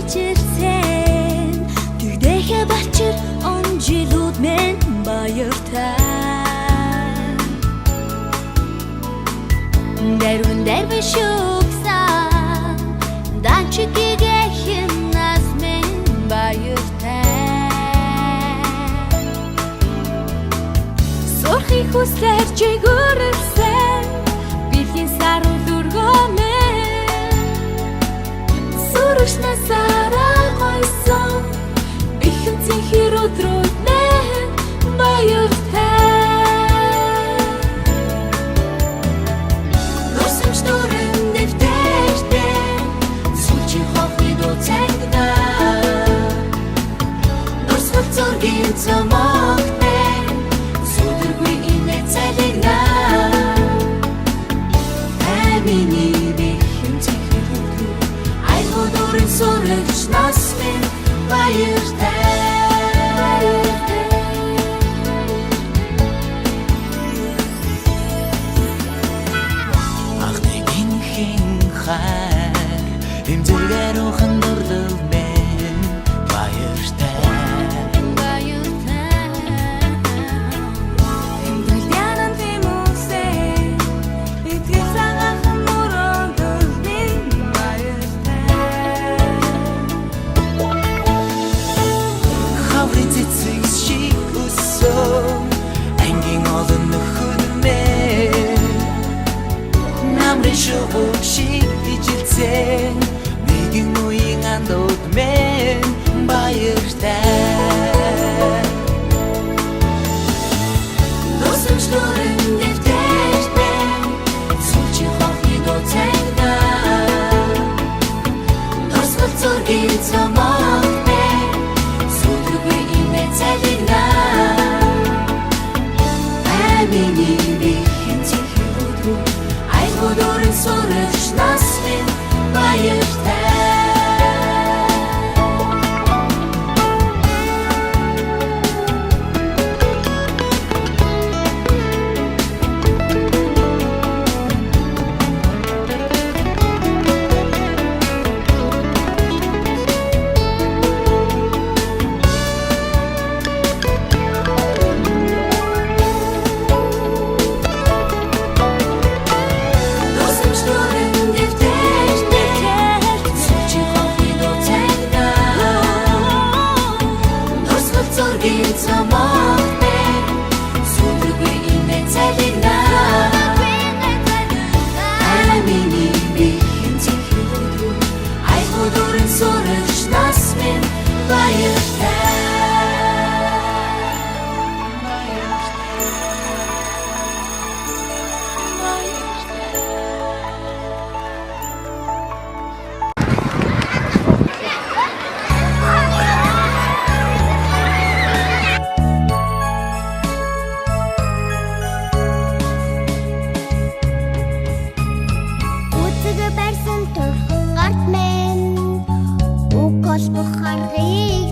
ижилцэн тэгдэхэ бачир он жилүүд мен баяртай дэрвэн дэрвэ шуксан данчигигэхэн нас мен баяртай сорхи хүслэр чигүрсэн бэлгийн саруу дүргөмэн суршна сараа гойсон бихэн цэнхэр өдрүүд мен баяртай носомч дөрөн дэвтэртэй сүүлчи хохны доцэгна носгол зургийн цамагтай сүдэргүй инэ цалигна амини бихэн цэнхэр өдрүүд айгуудурын сурагч нас мен баяртай хайр эмзэргээр ухан дурлал мен баяртай эмдэлянан тимүсээ итгэл цагаахан мөрөндөл мен баяртай хаврын цэцэг шиг өссөн ангийн олон нөхөр мен намрын шувууг шиг ижилцэн нэгэн үеийн андууд мен баяртай носомч дөрөн дэвтэртэй сүүлчи хохны доцэгна носгол зургийн цамагтай сүдэргүй инэ цалигна амини бихэн цэнхэр өдрүүд айгуудурын сурагч нас мен баяртай Барсан турхан гарт мен үг бол бухаргыг